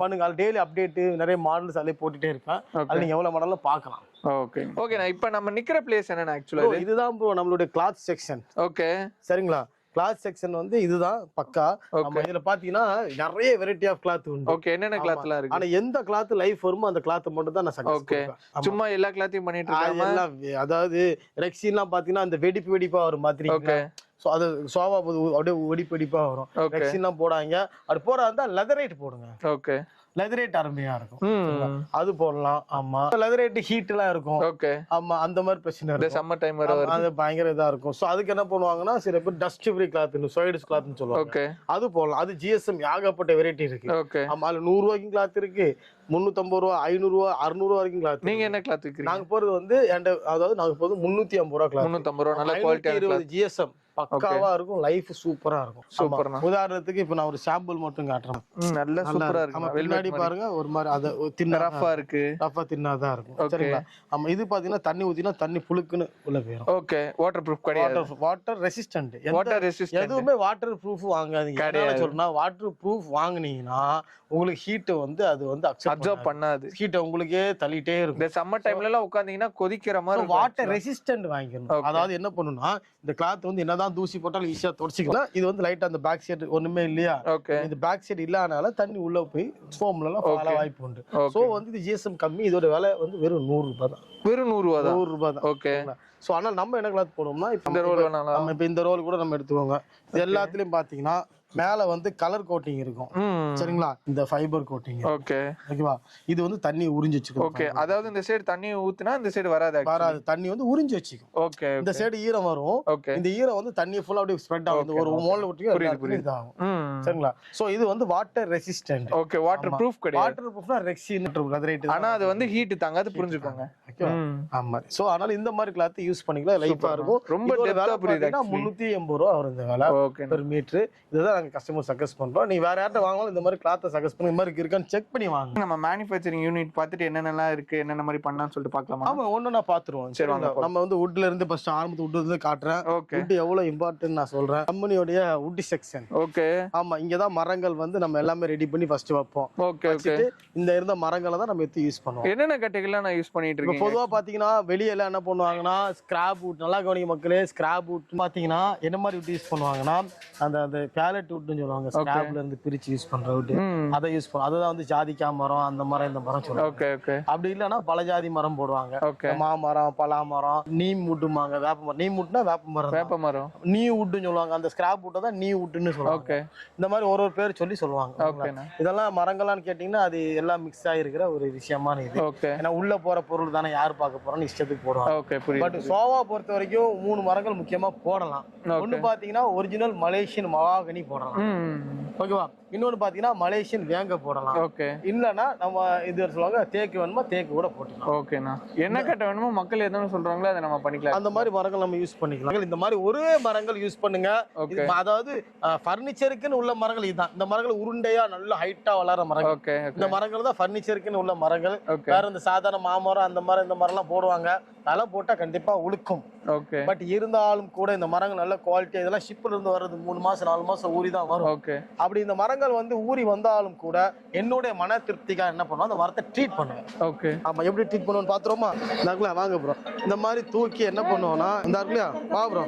பண்ணுங்க. டெய்லி அப்டேட் நிறைய மாடல்ஸ் அதிலே போட்டுட்டே இருப்பேன். அது நீங்க எவ்வளவு மாடலும் பார்க்கலாம். ஓகே, ஓகேண்ணா. இப்போ நம்ம நிக்கிற பிளேஸ் என்னன்னா ஆக்சுவலா இதுதான் ப்ரோ நம்மளுடைய கிளாத் செக்ஷன். ஓகே, சரிங்களா? கிளாத் செக்ஷன் வந்து இதுதான் பக்கா. நம்ம இதுல பாத்தீங்கன்னா நிறைய வெரைட்டி ஆஃப் கிளாத் உண்டு. ஓகே, என்னென்ன கிளாத்லாம் இருக்கு? ஆனா எந்த கிளாத் லைஃப் வருமோ அந்த கிளாத் மட்டும் தான் நான் சஜஸ்ட் பண்ணுவேன். சும்மா எல்லா கிளாத்தையும் பண்ணிட்டு இருக்காம எல்லாம் அதாவது ரெக்ஸின்லாம் பாத்தீங்கன்னா அந்த வெடிப்பா வரும் மாதிரி. ஓகே, சோ அது சோவா அப்படியே வெடிப்பா வரும். ரெக்ஸின்லாம் போடாங்க. அது போறா இருந்தா லெதரைட் போடுங்க. ஓகே, லெதரேட் அருமையா இருக்கும். அது போடலாம். ஆமா, லெதரேட் ஹீட் எல்லாம் இருக்கும். ஓகே, ஆமா, அந்த மாதிரி பிரச்சனை இருக்கு. சம்மர் டைம் அது பயங்கர இதா இருக்கும். சோ அதுக்கு என்ன பண்ணுவாங்கன்னா சில பேர் டஸ்ட் ஃப்ரீ கிளாத், சோயிட்ஸ் கிளாத்னு சொல்லுவாங்க. ஓகே, அது போடலாம். அது ஜிஎஸ்எம் ஏகப்பட்ட வெரைட்டி இருக்கு. ஓகே, ஆமா, அதுல 100 ரூபாய்க்கு கிளாத் இருக்கு, 350 ரூபா 500 ரூபா 600 ரூபா வரைக்கும் கிளாத். நீங்க என்ன கிளாத் விக்கிறீங்க? நாங்க போறது வந்து அதாவது நாங்க போறது 350 ரூபா கிளாத். 350 ரூபா நல்ல குவாலிட்டியான GSM பக்காவா இருக்கும். லைஃப் சூப்பரா இருக்கும். சூப்பர்னா. உதாரணத்துக்கு இப்ப நான் ஒரு சாம்பிள் மட்டும் காட்டுறேன். நல்ல சூப்பரா இருக்கு. நம்ம பின்னாடி பாருங்க ஒரு மாதிரி அத தின்னா ரஃபா இருக்கு. ரஃபா தின்னாதான் இருக்கும். சரிங்களா? ஆமா இது பாத்தீங்கன்னா தண்ணி ஊத்தினா தண்ணி புளுக்குன்னு உள்ள போயிடும். ஓகே. வாட்டர் ப்ரூஃப் கிடையாது. Water resistant. Water resistant. எதுவுமே வாட்டர் ப்ரூஃப் வாங்காதீங்க. என்ன சொல்றேன்னா வாட்டர் ப்ரூஃப் வாங்குனீங்கன்னா உங்களுக்கு ஹீட் வந்து அது வந்து அப்சர்வ் பண்ணாது. ஹீட் உங்களுக்கே தள்ளிட்டே இருக்கும். இந்த சம்மர் டைம்ல எல்லாம் உட்கார்ந்தீங்கன்னா கொதிக்கிற மாதிரி வாட்டர் ரெசிஸ்டன்ட் வாங்கிக்கணும். அதாவது என்ன பண்ணுனா இந்த கிளாத் வந்து என்னதான் தூசி போட்டாலும் ஈஸியா தொடச்சிக்கலாம். இது வந்து லைட்டா அந்த பேக் சைடு ஒண்ணுமே இல்லையா, இந்த பேக் சைடு இல்லாதனால தண்ணி உள்ள போய் ஃபோம்ல எல்லாம் ஃபால் ஆக வாய்ப்பு உண்டு. சோ வந்து இது GSM கம்மி. இதோட விலை வந்து வெறும் 100 ரூபாய் தான். வெறும் 100 ரூபாய் தான். 100 ரூபாய் தான். ஓகே. சோ ஆனால் நம்ம என்ன கிளாத் போடுவோம்னா இந்த ரோல் வேணாம். நம்ம இப்ப இந்த ரோல் கூட நம்ம எடுத்துக்கோங்க. இது எல்லாத்துலயும் பாத்தீங்கன்னா மேல வந்து கலர் கோட்டிங் இருக்கும். சரிங்களா? இந்த ஃபைபர் கோட்டிங். ஓகே. ஓகேவா? இது வந்து தண்ணி உறிஞ்சி வச்சுக்கும். ஓகே. அதாவது இந்த சைடு தண்ணி ஊத்துனா இந்த சைடு வராது. தண்ணி வந்து உறிஞ்சி வச்சுக்கும். ஓகே. இந்த சைடு ஈரம் வரும். இந்த ஈரம் வந்து தண்ணி ஃபுல்லா அப்படியே ஸ்ப்ரெட் ஆகும். ஒரு மோல்ல விட்டு இதாகும். சரிங்களா? சோ இது வந்து water resistant. Okay. Water proof கிடையாது. வாட்டர் ப்ரூஃப்னா ரெக்ஸின் அது ரேட். ஆனா அது வந்து ஹீட் தாங்காது, புரிஞ்சுக்கோங்க. ஆமா. சோ அதனால இந்த மாதிரி கிளாத் யூஸ் பண்ணிக்கலாம். லைஃபா இருக்கும். ரொம்ப டெப்தா புரியுது. 380 ரூபாய் வரும் இந்த விலை பெர் மீட்டர். இதுதான் நாங்க கஸ்டமர் சஜஸ்ட் பண்றோம். நீ வேற யார்ட்ட வாங்கலாம் இந்த மாதிரி கிளாத் சஜஸ்ட் பண்ணி இந்த மாதிரி இருக்கான்னு செக் பண்ணி வாங்க. நம்ம மேனுஃபேக்சரிங் யூனிட் பார்த்துட்டு என்னென்னலாம் இருக்கு, என்னென்ன மாதிரி பண்ணலாம்னு சொல்லிட்டு பார்க்கலாமா? ஆமா, ஒண்ணு நான் பாத்துருவோம். சரி, நம்ம வந்து வுட்ல இருந்து ஃபர்ஸ்ட் ஆரம்பத்து வுட்ல இருந்து காட்டுறேன். வுட் எவ்வளவு இம்பார்ட்டன்ட் நான் சொல்றேன். கம்பெனியோட வுட் செக்ஷன். ஓகே. ஆமா, இங்க தான் மரங்கள் வந்து நம்ம எல்லாமே ரெடி பண்ணி ஃபர்ஸ்ட் வைப்போம். ஓகே. ஓகே. இந்த இருந்த மரங்களை தான் நம்ம எடுத்து யூஸ் பண்ணுவோம். என்னென்ன கட்டைகள்லாம் நான் யூஸ் பண்ணிட்டு இருக்கேன். பொதுவா பாத்தீங்கன்னா வெளியில என்ன பண்ணுவாங்கன்னா ஸ்கிராப் வுட். நல்லா கவனிக்க மக்களே, ஸ்கிராப் வுட் பாத்தீங்கன்னா என்ன மாதிரி வுட் யூஸ் பண்ணுவாங்கன்னா அந்த பேலட் வுட்னு சொல்லுவாங்க. ஸ்கிராப்ல இருந்து பிரிச்சு யூஸ் பண்ற வுட் அதை யூஸ் பண்ணுவோம். அதுதான் வந்து ஜாதிக்கா மரம், அந்த மரம் இந்த மரம் சொல்லுவாங்க. ஓகே. ஓகே. அப்படி இல்லைன்னா பல ஜாதி மரம் போடுவாங்க. மாமரம், பலா மரம், நீம் வுட்டுமாங்க. வேப்ப மரம். நீம் வுட்னா வேப்ப மரம். வேப்ப மரம் நீ வுட்னு சொல்லுவாங்க. அந்த ஸ்கிராப் வுட்டை தான் நீ வுட்னு சொல்லுவாங்க. இந்த மாதிரி ஒரு பேர் சொல்லுவாங்க. இதெல்லாம் மரங்கள்லாம் கேட்டீங்கன்னா அது எல்லாம் மிக்ஸ் ஆகிருக்கிற ஒரு விஷயமான இது. ஏன்னா உள்ள போற பொருள் தானே யாரு பார்க்க போறோம்னு இஷ்டத்துக்கு போடுவாங்க. பட் சோவா பொறுத்த வரைக்கும் 3 மரங்கள் முக்கியமா போடலாம். ஒண்ணு பாத்தீங்கன்னா ஒரிஜினல் மலேசியன் மகாகனி போடலாம். ஓகேவா? இன்னொன்னு பாத்தீங்கன்னா மலேசியன் வேங்க போடலாம். ஓகே. இல்லனா நம்ம இது சொல்லுவாங்க தேக்கு வேணுமா தேக்கு கூட போட்டுக்கலாம். ஓகேண்ணா. என்ன கட்ட வேணுமோ மக்கள் எதுவும் சொல்றாங்களோ அதை நம்ம பண்ணிக்கலாம். அந்த மாதிரி மரங்கள் நம்ம யூஸ் பண்ணிக்கலாம். இந்த மாதிரி ஒரே மரங்கள் யூஸ் பண்ணுங்க. அதாவது ஃபர்னிச்சருக்குன்னு உள்ள மரங்கள் இதுதான். இந்த மரங்கள் உருண்டையா நல்ல ஹைட்டா வளர மரங்கள். இந்த மரங்கள் தான் ஃபர்னிச்சருக்குன்னு உள்ள மரங்கள். வேற இந்த சாதாரண மாமரம் அந்த மரம் இந்த மரம் எல்லாம் போடுவாங்க. அதெல்லாம் போட்டா கண்டிப்பா உழுக்கும். பட் இருந்தாலும் கூட இந்த மரங்கள் நல்ல குவாலிட்டி. இதெல்லாம் ஷிப்ல இருந்து வர்றது 3 மாசம் 4 மாசம் ஊறி தான் வரும். அப்படி இந்த மரங்கள் வந்து ஊறி வந்தாலும் கூட என்னுடைய மன திருப்திக்காக என்ன பண்ணுவோம், அந்த மரத்தை ட்ரீட் பண்ணுவேன். ஓகே. ஆமா, எப்படி ட்ரீட் பண்ணுவோம்னு பாத்துருமா? வாங்க ப்ரோ. இந்த மாதிரி தூக்கி என்ன பண்ணுவோம்னா இந்த இருக்குல்லையா, வா ப்ரோ,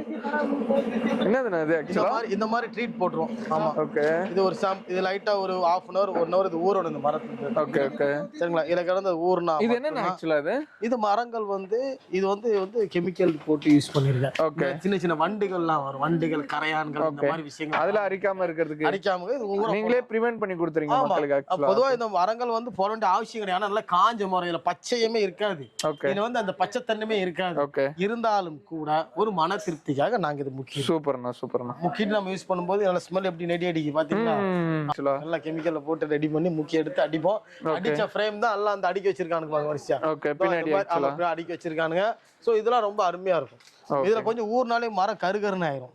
என்னது இது ஆக்சுவலா இந்த மாதிரி ட்ரீட் போட்டுருவோம். ஆமா. ஓகே. இது ஒரு இது லைட்டா ஒரு 1/2 hour 1 hour இது ஊறணும் இந்த மரத்துக்கு. ஓகே. ஓகே. சரிங்களா? இதுல கிடந்த ஊர்னா இது என்ன ஆக்சுவலா இது மரங்கள் வந்து இது வந்து கெமிக்கல் போட்டு யூஸ் பண்ணிருக்கேன். ஓகே. சின்ன சின்ன வண்டுகள்லாம் வரும். வண்டுகள், கரையான்கள் இந்த மாதிரி விஷயங்கள் அதெல்லாம் அரிக்காம இருக்கிறதுக்கு நீங்களே பிரிவென்ட் பண்ணி கொடுத்துறீங்க மக்களுக்கு. ஆக்சுவலா பொதுவா இந்த மரங்கள் வந்து போட வேண்டிய அவசியம் கிடையாது. நல்லா காஞ்ச மரம், இதுல பச்சையுமே இருக்காது. இதுல வந்து அந்த பச்சை தன்மையே இருக்காது. இருந்தாலும் கூட ஒரு மன திருப்திக்காக நாங்க இது முக்கியம். சூப்பர்ண்ணா. முக்கிட்டு நம்ம யூஸ் பண்ணும்போது நல்ல ஸ்மெல் எப்படி நெடி அடிக்கு பாத்தீங்களா? நல்லா கெமிக்கல்ல போட்டு ரெடி பண்ணி முக்கிய எடுத்து அடிப்போம். அடிச்ச ஃப்ரேம் தான் எல்லாம் அந்த அடிக்க வச்சிருக்கானுங்க வரிசையா. அடிக்க வச்சிருக்கானுங்க. சோ இதெல்லாம் ரொம்ப அருமையா இருக்கும். இதுல கொஞ்சம் ஊர்னாலே மரம் கருகருன்னு ஆயிரும்.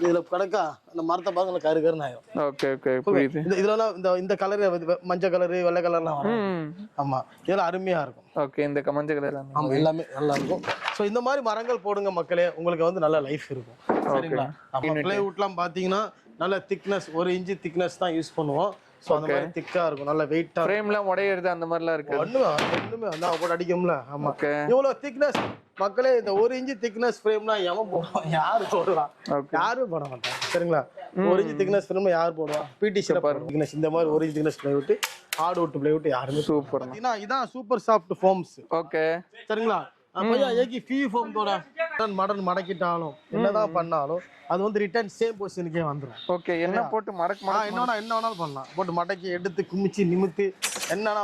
இதுல கணக்கா அந்த மரத்தை பார்த்து கருகருன்னு ஆயிரும். ஓகே. ஓகே. புரியுது. இதுல இந்த கலர் மஞ்சள் கலர் வெள்ளை கலர்லாம் வரும். ஆமா, இதெல்லாம் அருமையா இருக்கும். ஓகே. இந்த மஞ்சள் கலர் எல்லாமே நல்லா இருக்கும். சோ இந்த மாதிரி மரங்கள் போடுங்க மக்களே, உங்களுக்கு வந்து நல்ல லைஃப் இருக்கும். சரிங்களா? பிளைவுட்லாம் பாத்தீங்கன்னா நல்ல திக்னஸ் 1 inch திக்னஸ் தான் யூஸ் பண்ணுவோம். சோ அந்த மாதிரி திக்கா இருக்கும். நல்ல வெயிட்டா. ஃப்ரேம்லாம் உடையிறது அந்த மாதிரிலாம் இருக்கு. ஒண்ணுமே அந்த போட்டு அடிக்கும்ல. ஆமா. இவ்வளவு திக்னஸ் மக்களே, இந்த 1 inch திக்னஸ் ஃப்ரேம்னா எவன் போடுவான்? யாரு போடுவான்? யாரும் போட மாட்டாங்க. சரிங்களா? 1 inch திக்னஸ் ஃப்ரேம் யார் போடுவா? பிடிசில திக்னஸ். இந்த மாதிரி 1 inch thickness plywood, hardwood plywood யாருமே. சூப்பர். இதான் சூப்பர் சாஃப்ட் ஃபோம்ஸ். ஓகே. சரிங்களா? பையா ஏகி ஃபீ ஃபோம் தோட மடன் மடக்கிட்டாலும் என்னதான் பண்ணாலும் அது வந்து ரிட்டர்ன் சேம் பொசிஷனுக்கே வந்துரும். ஓகே. என்ன போட்டு என்ன வேணாலும் பண்ணலாம். போட்டு மடக்கி எடுத்து குமிச்சு நிமித்து என்னன்னா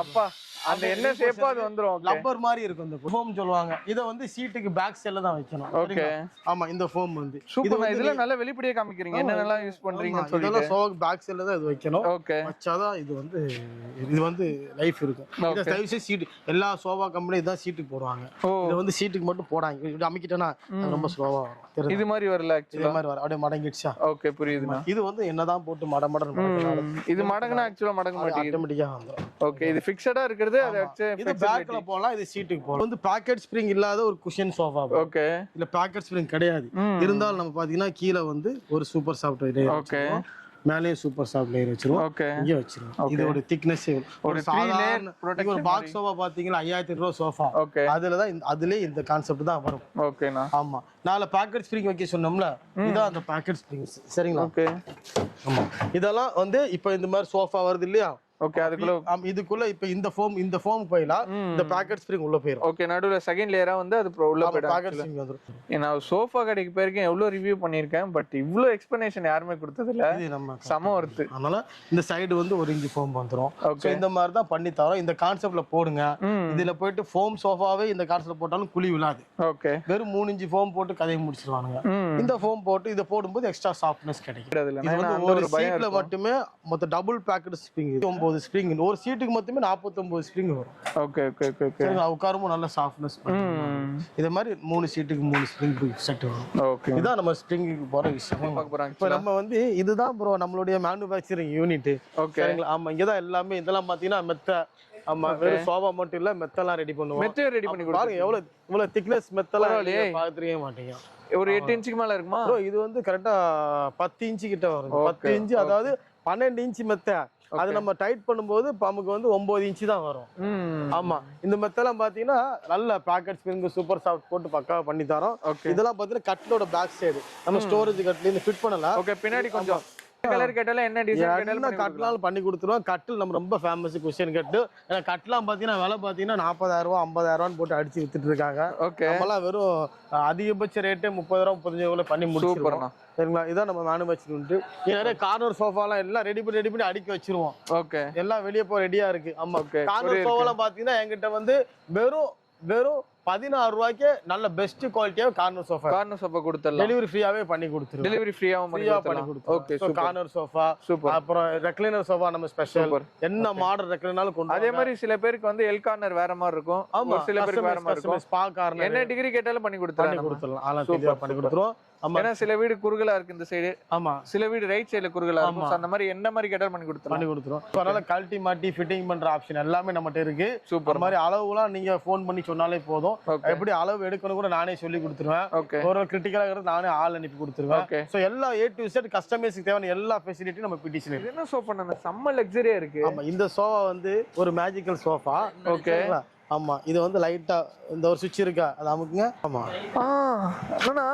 அப்பா அந்த என்ன ஷேப்போ அது வந்துரும். லப்பர் மாதிரி இருக்கும் இந்த ஃபோம் சொல்லுவாங்க. இத வந்து சீட்டுக்கு பேக் சைடுல தான் வைக்கணும். ஓகே. ஆமா இந்த ஃபோம் வந்து சூப்பர். இதெல்லாம் நல்ல வெளிப்படையா காமிக்கிறீங்க. என்னெல்லாம் யூஸ் பண்றீங்கன்னு சொல்லிட்டு. இதெல்லாம் சோஃபா பேக் சைடுல தான் இது வைக்கணும். ஓகே. வச்சாதான் இது வந்து லைஃப் இருக்கும். இத சைஸ் சீட் எல்லா சோஃபா கம்பெனி இதான் சீட்டுக்கு போடுவாங்க. இது வந்து சீட்டுக்கு மட்டும் போடாங்க. இது அமைக்கிட்டேனா ரொம்ப ஸ்லோவா வரும். இது மாதிரி வரல ஆக்சுவலா. இது மாதிரி வர அப்படியே மடங்கிடுச்சா. ஓகே புரியுதுமா. இது வந்து என்னதான் போட்டு மடமடன்னு இது மடங்கனா ஆக்சுவலா மடங்க மாட்டேங்குது. ஆட்டோமேட்டிக்கா வந்துரும். ஓகே. இது ஃபிக்ஸடா இருக்குது. அது இது பேக்ல போலாம். இது சீட்டுக்கு போலாம். வந்து பாக்கெட் ஸ்ப்ரிங் இல்லாத ஒரு குஷன் சோஃபா. ஓகே. இல்ல பாக்கெட் ஸ்ப்ரிங் கிடையாது. இருந்தாலும் நம்ம பாத்தீங்கன்னா கீழ வந்து ஒரு சூப்பர் சாஃப்ட் லேயர். ஓகே. மேலேயே சூப்பர் சாஃப்ட் லேயர் வச்சிருவோம். ஓகே. இங்க வச்சிருவோம். இதோட திக்னஸ் ஒரு 3 லேயர் ப்ரொடெக்ஷன். ஒரு பாக்ஸ் சோஃபா பாத்தீங்கன்னா 5500 ரூபாய் சோஃபா. ஓகே. அதுலயே இந்த கான்செப்ட் தான் வரும். ஓகேனா. ஆமா. நால பாக்கெட் ஸ்ப்ரிங் வைக்க சொன்னோம்ல. இதான் அந்த பாக்கெட் ஸ்ப்ரிங். சரிங்களா? ஓகே. ஆமா. இதெல்லாம் வந்து இப்போ இந்த மாதிரி சோஃபா வருது இல்லையா? ஓகே. இதுக்குள்ள இப்ப இந்த ஃபோம் போயிலா இந்த பாக்கெட் ஸ்ப்ரிங் உள்ள போயிரும். ஓகே. நடுவுல செகண்ட் லேயரா வந்து அது உள்ள போய்டும். பாக்கெட் ஸ்ப்ரிங் வந்துரும். நான் சோஃபா கடைக்கு போயிருக்கேன், எவ்வளவு ரிவ்யூ பண்ணிருக்கேன். பட் இவ்ளோ எக்ஸ்பிளனேஷன் யாருமே கொடுத்தது இல்ல. இது நம்ம சம ஒர்த். அதனால இந்த சைடு வந்து ஒரு இன்ச் ஃபோம் வந்துரும். சோ இந்த மாதிரி தான் பண்ணி தரோம். இந்த கான்செப்ட்ல போடுங்க. இதுல போயிட்டு ஃபோம் சோஃபாவே இந்த கான்செப்ட்ல போட்டாலும் குழி விழாது. ஓகே. வெறும் 3 இன்ச் ஃபோம் போட்டு கதையை முடிச்சிடுவானுங்க. இந்த ஃபோம் போட்டு இத போடும்போது எக்ஸ்ட்ரா சாஃப்ட்னஸ் கிடைக்கும். இது வந்து ஒரு சீட்ல மட்டுமே மொத்த டபுள் பேக்கெட் ஸ்ப்ரிங் 9 ஸ்ப்ரிங். ஒரு சீட்டுக்கு மட்டுமே 49 ஸ்ப்ரிங் வரும். Okay okay okay okay. உட்காரும்போது நல்ல சாஃப்ட்னஸ் பண்ணும். இதே மாதிரி 3 சீட்டுக்கு 3 ஸ்ப்ரிங் செட் வரும். ஓகே. இதான் நம்ம ஸ்ப்ரிங்குக்கு போற விஷயம். இப்போ நம்ம வந்து இதுதான் ப்ரோ நம்மளுடைய மேனுஃபேக்சரிங் யூனிட். சரிங்களா? ஆமா. இங்க தான் எல்லாமே இதெல்லாம் பாத்தீங்கன்னா மெத்த. ஆமா. வெறும் சோஃபா மட்டும் இல்ல, மெத்தெல்லாம் ரெடி பண்ணுவோம். மெத்த ரெடி பண்ணி கொடுங்க. பாருங்க இவ்வளவு திக்னஸ் மெத்தெல்லாம் பாத்துறவே மாட்டீங்க. ஒரு 8 இன்ச்சுக்கு மேல இருக்குமா ப்ரோ? இது வந்து கரெக்ட்டா 10 இன்ச் கிட்ட வரும். 10 இன்ச் அதாவது 12 இன்ச் மெத்த. அது நம்ம டைட் பண்ணும்போது நமக்கு வந்து 9 இன்ச் தான் வரும். ஆமா. இந்த மெத்தெல்லாம் பாத்தீங்கன்னா நல்ல பாக்கெட் ஸ்ப்ரிங் சூப்பர் சாஃப்ட் போட்டு பக்காவா பண்ணி தரோம். இதெல்லாம் பாத்தீங்கன்னா கட்டலோட பேக் சைடு நம்ம ஸ்டோரேஜ் கட்ல இருந்து ஃபிட் பண்ணலாம். ஓகே. பின்னாடி கொஞ்சம் கலர் கேட்டால என்ன டிசைன் கேட்டாலும் கட்டலாம் பண்ணி கொடுத்துருவோம். கட்டில் நம்ம ரொம்ப ஃபேமஸ் குஷன் கட்டு. ஏன்னா கட்டலாம் பாத்தீங்கன்னா விலை பாத்தீங்கன்னா 40,000 ரூபாய் 50,000 போட்டு அடிச்சு வித்துட்டு இருக்காங்க. ஓகே. நம்மலாம் வெறும் அதிகபட்ச ரேட்டே 30,000 35,000 பண்ணி முடிச்சிருவோம். சரிங்களா? இதான் நம்ம மேனுஃபேக்சரிங். நிறைய கார்னர் சோஃபாலாம் எல்லாம் ரெடி பண்ணி அடுக்கி வச்சிருவோம். ஓகே. எல்லாம் வெளியே போக ரெடியா இருக்கு. ஆமா. கார்னர் சோஃபாலாம் பாத்தீங்கன்னா என்கிட்ட வந்து வெறும் 16 ரூபாய்க்கு நல்ல பெஸ்ட் குவாலிட்டியா கார்னர் சோஃபா கொடுத்துடலாம். டெலிவரி ஃப்ரீயாவே பண்ணி கொடுத்துருவோம். டெலிவரி ஃப்ரீயாவும் பண்ணி கொடுத்துருவோம். Okay. So corner sofa super. அப்புறம் ரெக்லைனர் சோஃபா நம்ம ஸ்பெஷல். என்ன மாடல் ரெக்லைனாலும் கொண்டு. அதே மாதிரி சில பேருக்கு வந்து எல் கார்னர் வேற மாதிரி இருக்கும். ஆமா. சில பேருக்கு வேற மாதிரி இருக்கும். ஸ்பா கார்னர் என்ன டிகிரி கேட்டாலும் பண்ணி கொடுத்துறலாம். ஆனா சூப்பரா பண்ணி கொடுத்துறோம். ஏன்னா சில வீடு குறுகலா இருக்கு இந்த சைடு. ஆமா. சில வீடு ரைட் சைடுல குறுகலா இருக்கும். அந்த மாதிரி என்ன மாதிரி கேட்டாலும் பண்ணி கொடுத்துறோம். அதனால கழட்டி மாட்டி ஃபிட்டிங் பண்ற ஆப்ஷன் எல்லாமே நம்மகிட்ட இருக்கு. சூப்பர். மாதிரி அளவுலாம் நீங்க ஃபோன் பண்ணி சொன்னாலே போதும். எப்படி அளவு எடுக்கணும் கூட நானே சொல்லி கொடுத்துருவேன். ஒரு கிரிட்டிக்கலா இருக்கிறது நானே ஆள் அனுப்பி கொடுத்துருவேன். சோ எல்லா A to Z கஸ்டமைஸ்க்கு தேவையான எல்லா ஃபெசிலிட்டியும் நம்ம பிடிச்சில இருக்கு. என்ன சோஃபா நம்ம செம்ம லக்ஸரியா இருக்கு. ஆமா. இந்த சோஃபா வந்து ஒரு மேஜிக்கல் சோஃபா. ஓகே. ஆமா. இது வந்து லைட்டா இந்த ஒரு சுவிட்ச் இருக்கா அது அமுக்குங்க. ஆமா. அண்ணா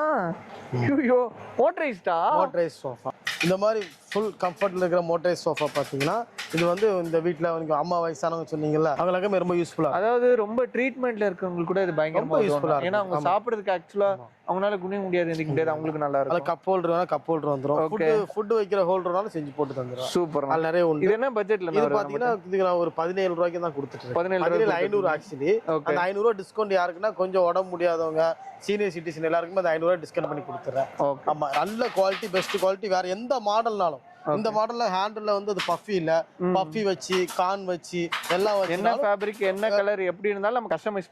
ஐயோ மோட்டரைஸ் சோஃபா. இந்த மாதிரி ஃபுல் கம்ஃபர்ட்ல இருக்கிற மோட்டரைஸ் சோஃபா பாத்தீங்கன்னா இது வந்து இந்த வீட்ல வந்து அம்மா வயசானவங்க சொன்னீங்கல்ல அவங்களுக்கு ரொம்ப யூஸ்ஃபுல்லா. அதாவது ரொம்ப ட்ரீட்மெண்ட்ல இருக்கவங்களுக்கு கூட இது பயங்கரமா யூஸ்ஃபுல்லா. ஏன்னா அவங்க சாப்பிடுறதுக்கு ஆக்சுவலா அவங்களால குனிய முடியாது, எந்திரிக்க முடியாது. அவங்களுக்கு நல்லா இருக்கும். கப் ஹோல்டர் வேணா கப் ஹோல்டர் வந்துரும். ஃபுட் வைக்கிற ஹோல்டர்னாலும் செஞ்சு போட்டு தந்துரும். சூப்பர். அது நிறைய உண்டு. இது என்ன பட்ஜெட்ல? இது பாத்தீங்கன்னா இதுக்கு நான் ஒரு 17 ரூபாய்க்கு தான் கொடுத்துட்டேன். 17,500 ஆக்சுவலி. அந்த 500 ரூபாய் டிஸ்கவுண்ட் யாருக்குன்னா கொஞ்சம் உடம்பு முடியாதவங்க சீனியர் சிட்டிசன் எல்லாருக்குமே அந்த 500 ரூபாய் டிஸ்கவுண்ட் பண்ணி கொடுத்துறேன். ஆமா. நல்ல குவாலிட்டி பெஸ்ட் குவாலிட்டி. வேற எந்த மாடல்னாலும் இந்த மாடல்ல ஹேண்டில்ல வந்து அது பஃபி இல்ல, பஃபி வச்சு கான் வச்சு எல்லாம் வச்சு என்ன ஃபேப்ரிக் என்ன கலர் எப்படி இருந்தாலும் நம்ம கஸ்டமைஸ்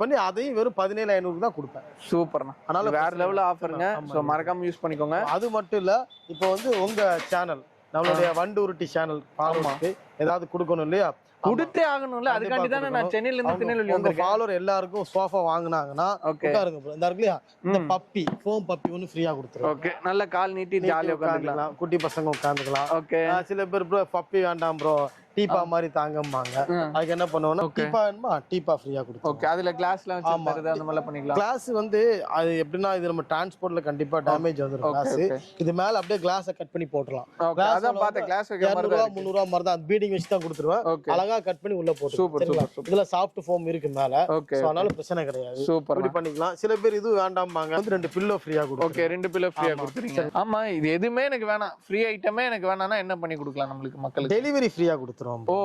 பண்ணி அதையும் வெறும் 17,500 தான் கொடுப்பேன். சூப்பர்ண்ணா. அதனால வேற லெவல்ல ஆஃபருங்க. சோ மறக்காம யூஸ் பண்ணிக்கோங்க. அது மட்டும் இல்ல இப்போ வந்து உங்க சேனல் நம்மளுடைய வண்டூருட்டி சேனல் ஃபாலோவர்ஸ்க்கு ஏதாவது கொடுக்கணும் இல்லையா? கொடுத்தே ஆகணும்ல. அதுக்காண்டி தானே நான் சென்னையில இருந்து திருநெல்வேலி வந்திருக்கேன். ஃபாலோவர் எல்லாருக்கும் சோஃபா வாங்குனாங்கன்னா உட்காருங்க ப்ரோ. இந்த இருக்கு இல்லையா இந்த பப்பி ஃபோம் பப்பி ஒன்னு ஃப்ரீயா கொடுத்துருவோம். ஓகே. நல்ல கால் நீட்டி ஜாலியா உட்கார்ந்துக்கலாம். குட்டி பசங்க உட்கார்ந்துக்கலாம். ஓகே. சில பேர் ப்ரோ பப்பி வேண்டாம் ப்ரோ டீப்பா மாதிரி தாங்கம்பாங்க. அதுக்கு என்ன பண்ணுவோம்னா டீப்பா வேணுமா டீப்பா ஃப்ரீயா கொடுத்துருவோம். ஓகே. அதுல கிளாஸ்ல வச்சு தரது அந்த மாதிரி பண்ணிக்கலாம். கிளாஸ் வந்து அது எப்படின்னா இது நம்ம டிரான்ஸ்போர்ட்ல கண்டிப்பா டேமேஜ் வந்துரும் கிளாஸ். இது மேல அப்படியே கிளாஸை கட் பண்ணி போட்டுறலாம். அதான் பார்த்த கிளாஸ் 200 ரூபாய் 300 ரூபாய் மாதிரி தான் பீடிங் வச்சு தான் கொடுத்துருவேன். அழகா கட் பண்ணி உள்ள போட்டு. Super super. இதுல சாஃப்ட் ஃபோம் இருக்கு மேல. சோ அதனால பிரச்சனை கிடையாது. சூப்பர். இப்படி பண்ணிக்கலாம். சில பேர் இது வேண்டாம்பாங்க வந்து 2 பில்லோ ஃப்ரீயா கொடுப்போம். ஓகே. 2 பில்லோ ஃப்ரீயா கொடுத்துறீங்க. ஆமா. இது எதுமே எனக்கு வேணாம், ஃப்ரீ ஐட்டமே எனக்கு வேணாம்னா என்ன பண்ணி கொடுக்கலாம் நம்மளுக்கு மக்களுக்கு? டெலிவரி ஃப்ரீயா கொடுத்துறோம். ஓ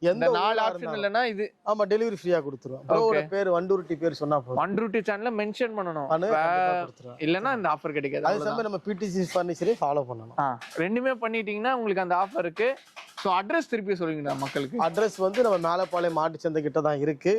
எந்த நாலு ஆப்ஷன் இல்லனா இது ஆமா டெலிவரி ஃப்ரீயா கொடுத்துருவோம். ப்ரோவோட பேர் வண்டூர்ட்டி பேர் சொன்னா போதும். வண்டூர்ட்டி சேனல்ல மென்ஷன் பண்ணனும். இல்லனா இந்த ஆஃபர் கிடைக்காது. அதே சமயம் நம்ம பிடிசி ஃபர்னிச்சரை ஃபாலோ பண்ணனும். ரெண்டுமே பண்ணிட்டீங்கன்னா உங்களுக்கு அந்த ஆஃபர் இருக்கு. சோ அட்ரஸ் திருப்பி சொல்லுங்கடா மக்களுக்கு. அட்ரஸ் வந்து நம்ம மேலப்பாளையம் மாட்டு சந்தை கிட்ட தான் இருக்கு.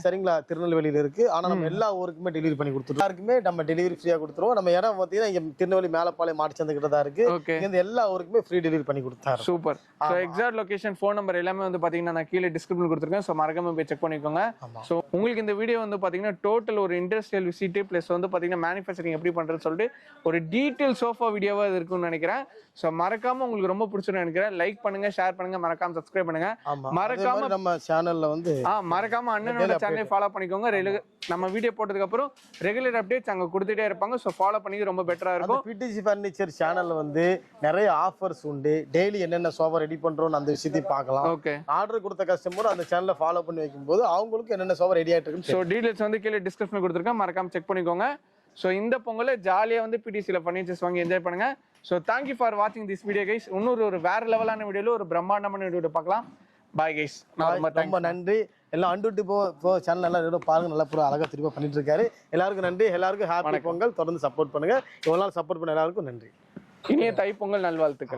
சரிங்களா, திருநெல்வேலியில இருக்கு. ஆனா நம்ம எல்லா ஊருக்குமே டெலிவரி பண்ணி கொடுத்துருவோம். எல்லாருக்குமே நம்ம டெலிவரி ஃப்ரீயா கொடுத்துருவோம். நம்ம இடம் பாத்தீங்கன்னா இங்க திருநெல்வேலி மேலப்பாளையம் மாட்டு சந்தை கிட்ட தான் இருக்கு. இங்க எல்லா ஊருக்குமே ஃப்ரீ டெலிவரி பண்ணி கொடுத்தாரு. Super. So exact location, phone number எல்லாமே வந்து பாத்தீங்கன்னா நான் கீழே டிஸ்கிரிப்ஷன்ல கொடுத்திருக்கேன். சோ மறக்காம போய் செக் பண்ணிக்கோங்க. சோ உங்களுக்கு இந்த வீடியோ வந்து பாத்தீங்கன்னா டோட்டல் ஒரு இண்டஸ்ட்ரியல் விசிட் பிளஸ் வந்து பாத்தீங்கன்னா மேனுஃபேக்சரிங் எப்படி பண்றதுன்னு சொல்லிட்டு ஒரு டீடைல் சோஃபா வீடியோவா இருக்கும்னு நினைக்கிறேன். சோ மறக்காம உங்களுக்கு ரொம்ப பிடிச்சிருக்கும்னு நினைக்கிறேன். லைக் பண்ணுங்க, ஷேர் பண்ணுங்க, மறக்காம சப்ஸ்கிரைப் பண்ணுங்க. மறக்காம நம்ம சேனல்ல வந்து மறக்காம அண்ணனோட சேனலை ஃபாலோ பண்ணிக்கோங்க. நம்ம வீடியோ போட்டதுக்கு அப்புறம் ரெகுலர் அப்டேட்ஸ் அங்க கொடுத்துட்டே இருப்பாங்க. சோ ஃபாலோ பண்ணி ரொம்ப பெட்டரா இருக்கும். பிடிசி ஃபர்னிச்சர் சேனல்ல வந்து நிறைய ஆஃபர்ஸ் உண்டு. டெய்லி என்னென்ன சோஃபா ரெடி பண்றோம் அந்த விஷயத்தை பார்க்கலாம். ஆர்டர் கொடுத்த கஸ்டமர் அந்த சேனலை ஃபாலோ பண்ணி வைக்கும்போது அவங்களுக்கு என்னென்ன சோஃபா ரெடி ஆயிட்டு இருக்கு. சோ டீடைல்ஸ் வந்து கீழே டிஸ்கிரிப்ஷன்ல கொடுத்திருக்கேன். மறக்காம செக் பண்ணிக்கோங்க. சோ இந்த பொங்கலை ஜாலியா வந்து பிடிசில ஃபர்னிச்சர்ஸ் வாங்கி என்ஜாய் பண்ணுங்க. So thank you for watching this video guys. இன்னொரு ஒரு வேற லெவலான வீடியோல ஒரு பிரம்மாண்டமான வீடியோல பார்க்கலாம். Bye guys. ரொம்ப நன்றி. எல்லாம் அண்டூட்டி போ சேனல் எல்லாம் பாருங்க, நல்லா பூரா அழகா திரும்ப பண்ணிட்டு இருக்காரு. எல்லாருக்கும் நன்றி. எல்லாருக்கும் ஹாப்பி பொங்கல். தொடர்ந்து சப்போர்ட் பண்ணுங்க. இவ்வளவு நாள் சப்போர்ட் பண்ண எல்லாருக்கும் நன்றி. இனிய தை பொங்கல் நல்வாழ்த்துக்கள்.